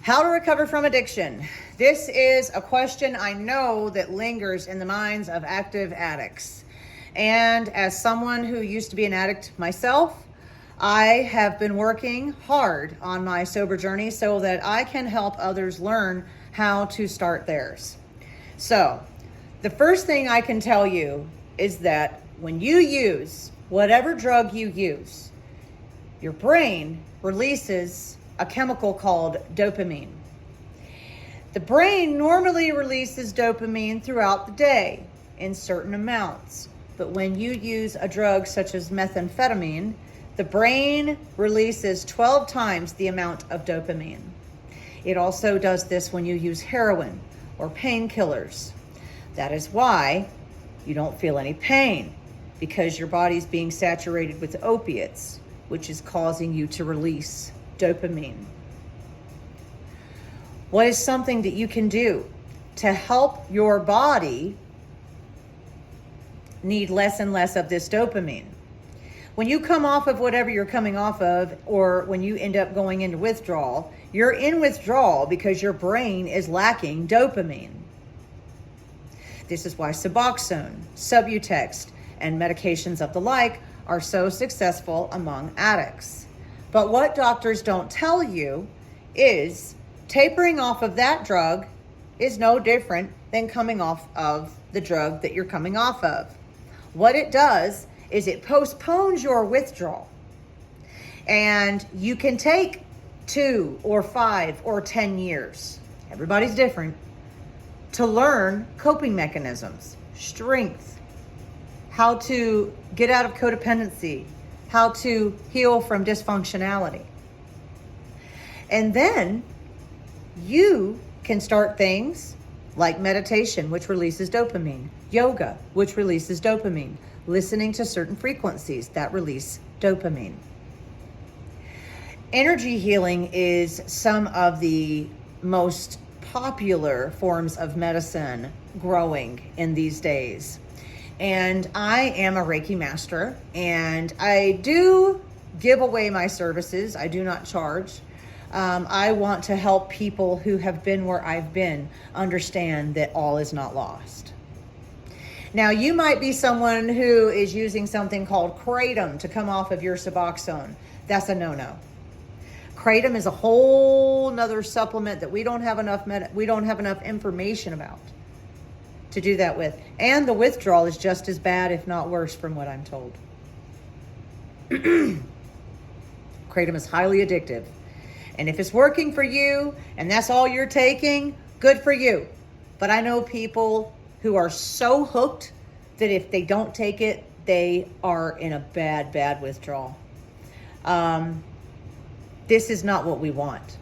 How to recover from addiction. This is a question I know that lingers in the minds of active addicts. And as someone who used to be an addict myself, I have been working hard on my sober journey so that I can help others learn how to start theirs. So, the first thing I can tell you is that when you use whatever drug you use, your brain releases a chemical called dopamine. The brain normally releases dopamine throughout the day in certain amounts, but when you use a drug such as methamphetamine, the brain releases 12 times the amount of dopamine. It also does this when you use heroin or painkillers. That is why you don't feel any pain, because your body's being saturated with opiates, which is causing you to release dopamine. What is something that you can do to help your body need less and less of this dopamine? When you come off of whatever you're coming off of, or when you end up going into withdrawal, you're in withdrawal because your brain is lacking dopamine. This is why Suboxone, Subutex, and medications of the like are so successful among addicts. But what doctors don't tell you is tapering off of that drug is no different than coming off of the drug that you're coming off of. What it does is it postpones your withdrawal. And you can take 2 or 5 or 10 years, everybody's different, to learn coping mechanisms, strength, how to get out of codependency, how to heal from dysfunctionality. And then you can start things like meditation, which releases dopamine, yoga, which releases dopamine, listening to certain frequencies that release dopamine. Energy healing is some of the most popular forms of medicine growing in these days. And I am a Reiki master, and I do give away my services. I do not charge. I want to help people who have been where I've been understand that all is not lost. Now, you might be someone who is using something called Kratom to come off of your Suboxone. That's a no-no. Kratom is a whole nother supplement that we don't have enough information about to do that with. And the withdrawal is just as bad, if not worse, from what I'm told. Kratom is highly addictive. And if it's working for you and that's all you're taking, good for you. But I know people who are so hooked that if they don't take it, they are in a bad withdrawal. This is not what we want.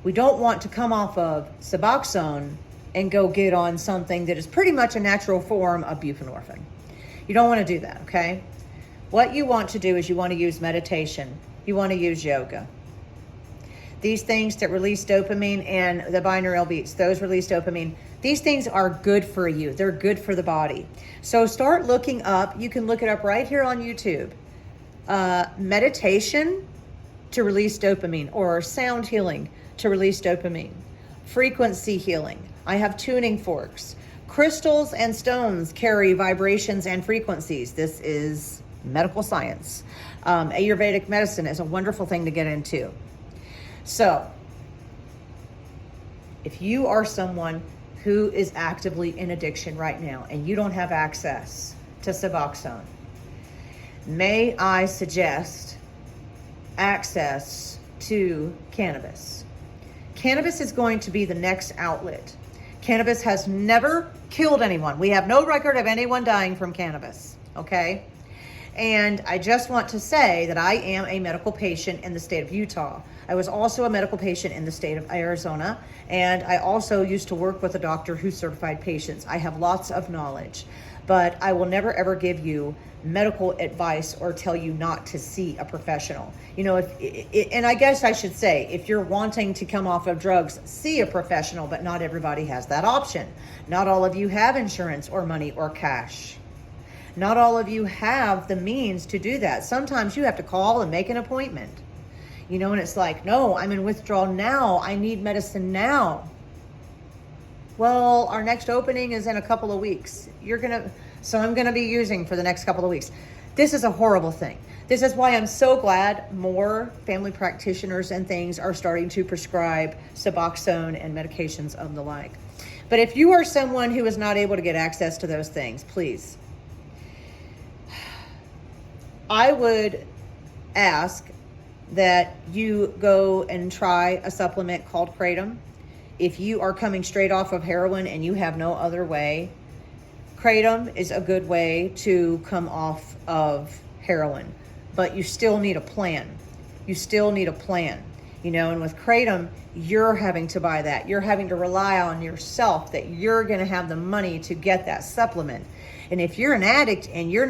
We don't want to come off of Suboxone and go get on something that is pretty much a natural form of buprenorphine. You don't want to do that, okay? What you want to do is you want to use meditation. You want to use yoga. These things that release dopamine and the binaural beats, those release dopamine. These things are good for you. They're good for the body. So start looking up. You can look it up right here on YouTube. Meditation to release dopamine, or sound healing to release dopamine. Frequency healing. I have tuning forks. Crystals and stones carry vibrations and frequencies. This is medical science. Ayurvedic medicine is a wonderful thing to get into. So, if you are someone who is actively in addiction right now and you don't have access to Suboxone, may I suggest access to cannabis. Cannabis is going to be the next outlet. Cannabis has never killed anyone. We have no record of anyone dying from cannabis, okay? And I just want to say that I am a medical patient in the state of Utah. I was also a medical patient in the state of Arizona, and I also used to work with a doctor who certified patients. I have lots of knowledge, but I will never ever give you medical advice or tell you not to see a professional. You know, and I guess I should say, if you're wanting to come off of drugs, see a professional, but not everybody has that option. Not all of you have insurance or money or cash. Not all of you have the means to do that. Sometimes you have to call and make an appointment. And it's like, no, I'm in withdrawal now. I need medicine now. Well, our next opening is in a couple of weeks. So I'm going to be using for the next couple of weeks. This is a horrible thing. This is why I'm so glad more family practitioners and things are starting to prescribe Suboxone and medications of the like. But if you are someone who is not able to get access to those things, please, I would ask that you go and try a supplement called Kratom. If you are coming straight off of heroin and you have no other way, Kratom is a good way to come off of heroin, but you still need a plan. And with Kratom, you're having to buy that. You're having to rely on yourself that you're going to have the money to get that supplement. And if you're an addict and you're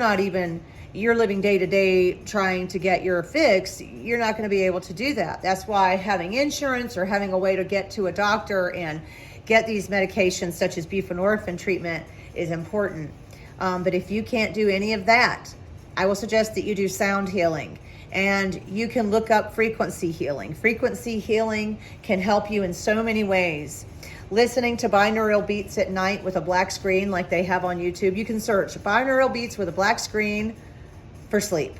living day to day trying to get your fix, you're not going to be able to do that. That's why having insurance or having a way to get to a doctor and get these medications such as buprenorphine treatment is important. But if you can't do any of that, I will suggest that you do sound healing, and you can look up frequency healing. Frequency healing can help you in so many ways. Listening to binaural beats at night with a black screen like they have on YouTube. You can search binaural beats with a black screen for sleep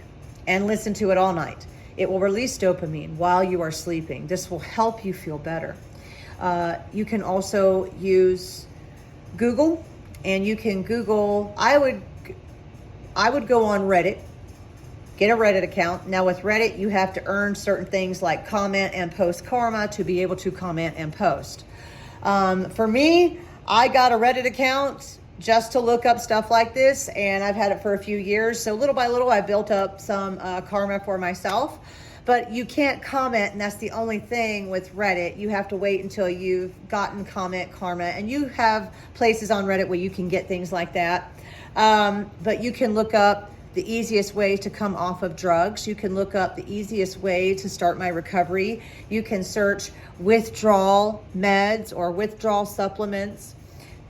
and listen to it all night. It will release dopamine while you are sleeping. This will help you feel better. You can also use Google, and you can Google, I would go on Reddit, get a Reddit account. Now with Reddit, you have to earn certain things like comment and post karma to be able to comment and post. For me, I got a Reddit account just to look up stuff like this, and I've had it for a few years. So little by little, I built up some karma for myself. But you can't comment, and that's the only thing with Reddit. You have to wait until you've gotten comment karma, and you have places on Reddit where you can get things like that. But you can look up the easiest way to come off of drugs. You can look up the easiest way to start my recovery. You can search withdrawal meds or withdrawal supplements.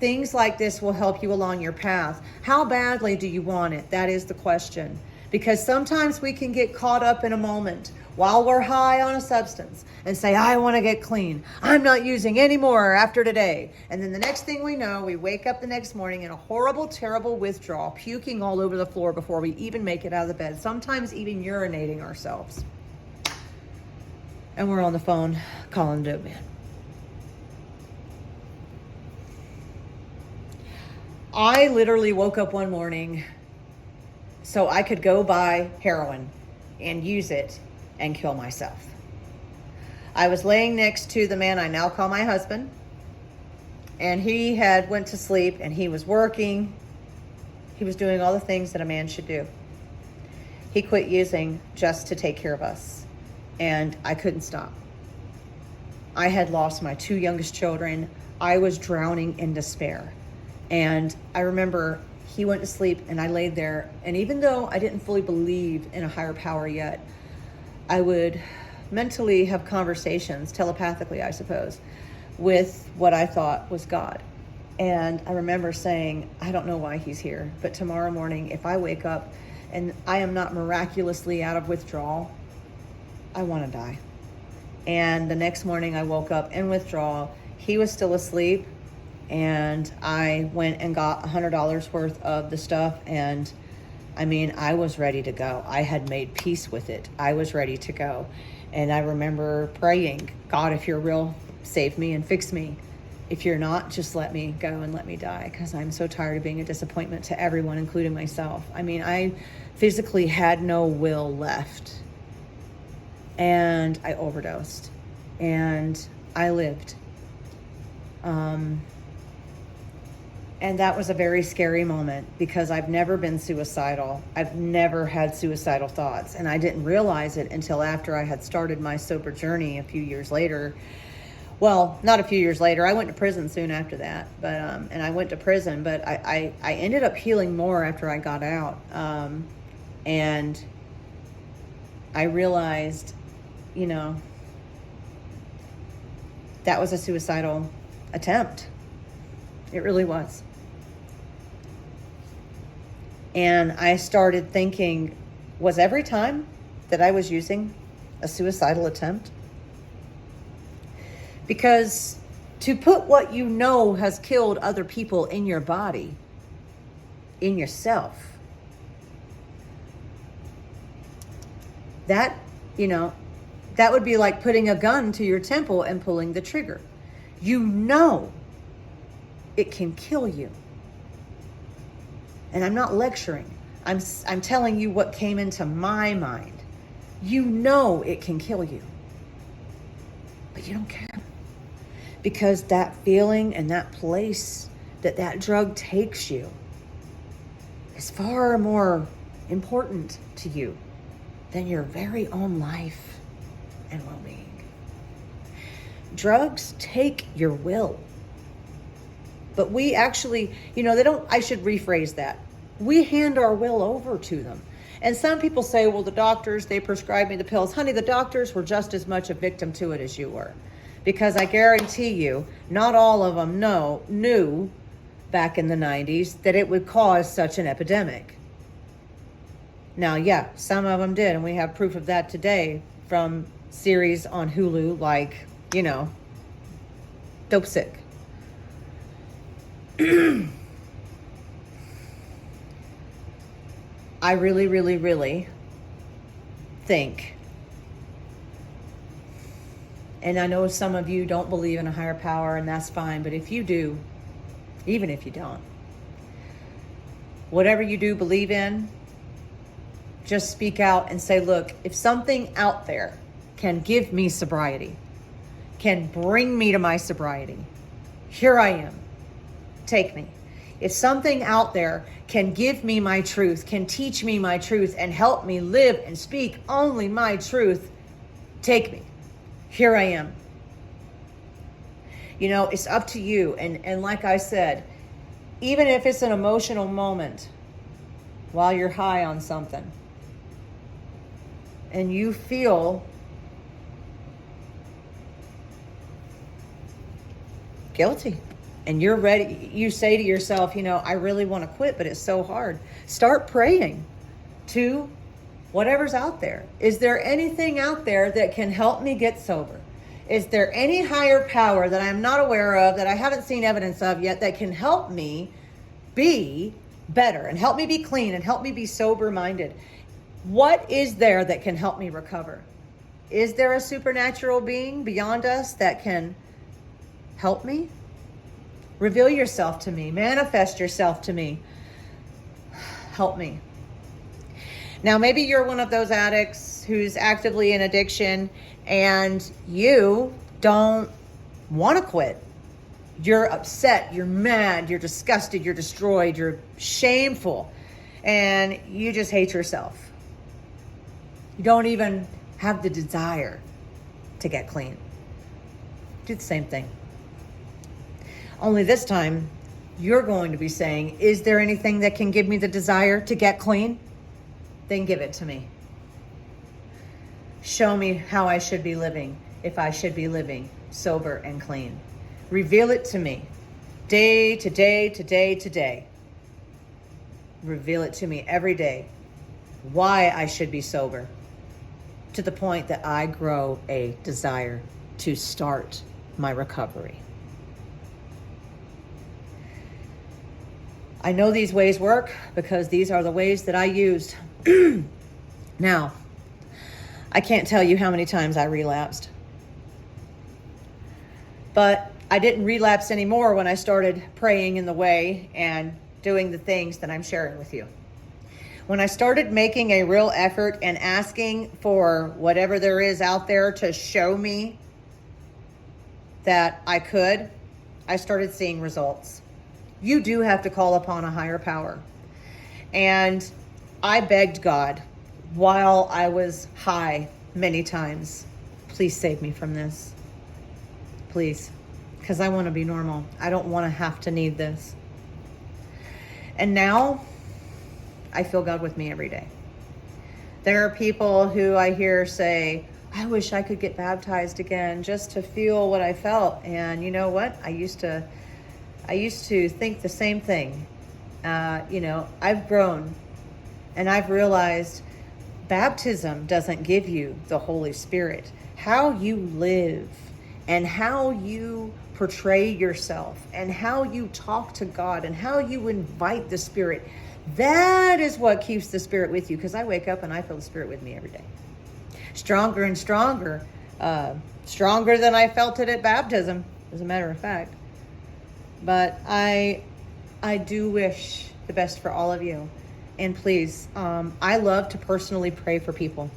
Things like this will help you along your path. How badly do you want it? That is the question. Because sometimes we can get caught up in a moment while we're high on a substance and say, I want to get clean. I'm not using any more after today. And then the next thing we know, we wake up the next morning in a horrible, terrible withdrawal, puking all over the floor before we even make it out of the bed, sometimes even urinating ourselves. And we're on the phone calling the dope man. I literally woke up one morning so I could go buy heroin and use it and kill myself. I was laying next to the man I now call my husband, and he had went to sleep, and he was working. He was doing all the things that a man should do. He quit using just to take care of us, and I couldn't stop. I had lost my two youngest children. I was drowning in despair. And I remember he went to sleep and I laid there, and even though I didn't fully believe in a higher power yet, I would mentally have conversations, telepathically I suppose, with what I thought was God. And I remember saying, I don't know why he's here, but tomorrow morning if I wake up and I am not miraculously out of withdrawal, I want to die. And the next morning I woke up in withdrawal. He was still asleep. And I went and got $100 worth of the stuff. And I mean, I was ready to go. I had made peace with it. I was ready to go. And I remember praying, God, if you're real, save me and fix me. If you're not, just let me go and let me die, because I'm so tired of being a disappointment to everyone, including myself. I mean, I physically had no will left. And I overdosed. And I lived. And that was a very scary moment, because I've never been suicidal. I've never had suicidal thoughts. And I didn't realize it until after I had started my sober journey a few years later. Well, not a few years later. I went to prison soon after that. But and I went to prison, but I ended up healing more after I got out. And I realized, that was a suicidal attempt. It really was. And I started thinking, was every time that I was using a suicidal attempt? Because to put what you know has killed other people in your body, in yourself, that, that would be like putting a gun to your temple and pulling the trigger. You know it can kill you. And I'm not lecturing. I'm telling you what came into my mind. You know it can kill you. But you don't care. Because that feeling and that place that drug takes you is far more important to you than your very own life and well-being. Drugs take your will. But we actually, I should rephrase that. We hand our will over to them. And some people say, well, the doctors, they prescribed me the pills. Honey, the doctors were just as much a victim to it as you were. Because I guarantee you, not all of them knew back in the 90s that it would cause such an epidemic. Now, yeah, some of them did, and we have proof of that today from series on Hulu like, Dope Sick. I really, really, really think, and I know some of you don't believe in a higher power, and that's fine, but if you do, even if you don't, whatever you do believe in, just speak out and say, look, if something out there can give me sobriety, can bring me to my sobriety, here I am. Take me. If something out there can give me my truth, can teach me my truth, and help me live and speak only my truth, take me. Here I am. It's up to you. And like I said, even if it's an emotional moment while you're high on something and you feel guilty and you're ready, you say to yourself, I really want to quit, but it's so hard. Start praying to whatever's out there. Is there anything out there that can help me get sober? Is there any higher power that I'm not aware of, that I haven't seen evidence of yet, that can help me be better and help me be clean and help me be sober-minded? What is there that can help me recover? Is there a supernatural being beyond us that can help me? Reveal yourself to me. Manifest yourself to me. Help me. Now, maybe you're one of those addicts who's actively in addiction and you don't want to quit. You're upset, you're mad, you're disgusted, you're destroyed, you're shameful, and you just hate yourself. You don't even have the desire to get clean. Do the same thing. Only this time, you're going to be saying, is there anything that can give me the desire to get clean? Then give it to me. Show me how I should be living, if I should be living sober and clean. Reveal it to me, day to day to day to day. Reveal it to me every day, why I should be sober, to the point that I grow a desire to start my recovery. I know these ways work because these are the ways that I used. Now, I can't tell you how many times I relapsed. But I didn't relapse anymore when I started praying in the way and doing the things that I'm sharing with you. When I started making a real effort and asking for whatever there is out there to show me that I could, I started seeing results. You do have to call upon a higher power. And I begged God while I was high many times, please save me from this. Please. Because I want to be normal. I don't want to have to need this. And now I feel God with me every day. There are people who I hear say, I wish I could get baptized again just to feel what I felt. And you know what? I used to think the same thing. I've grown and I've realized Baptism doesn't give you the Holy Spirit. How you live and how you portray yourself and how you talk to God and how you invite the Spirit, that is what keeps the Spirit with you. Because I wake up and I feel the Spirit with me every day. Stronger and stronger. Stronger than I felt it at baptism, as a matter of fact. But I do wish the best for all of you. And please, I love to personally pray for people.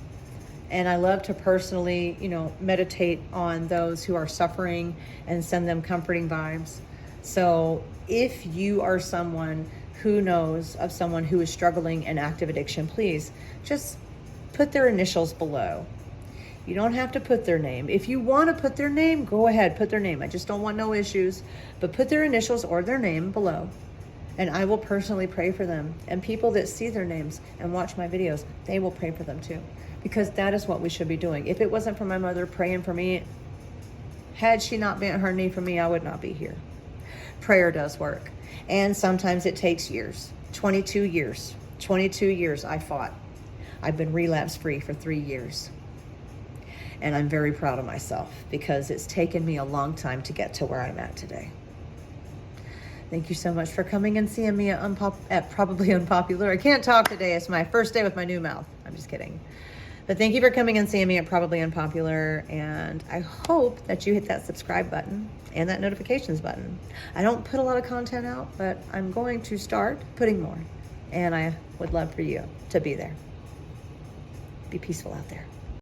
And I love to personally, meditate on those who are suffering and send them comforting vibes. So if you are someone who knows of someone who is struggling in active addiction, please just put their initials below. You don't have to put their name. If you want to put their name, go ahead, put their name. I just don't want no issues. But put their initials or their name below. And I will personally pray for them. And people that see their names and watch my videos, they will pray for them too. Because that is what we should be doing. If it wasn't for my mother praying for me, had she not bent her knee for me, I would not be here. Prayer does work. And sometimes it takes years. 22 years. 22 years I fought. I've been relapse free for 3 years. And I'm very proud of myself because it's taken me a long time to get to where I'm at today. Thank you so much for coming and seeing me at Probably Unpopular. I can't talk today. It's my first day with my new mouth. I'm just kidding. But thank you for coming and seeing me at Probably Unpopular. And I hope that you hit that subscribe button and that notifications button. I don't put a lot of content out, but I'm going to start putting more. And I would love for you to be there. Be peaceful out there.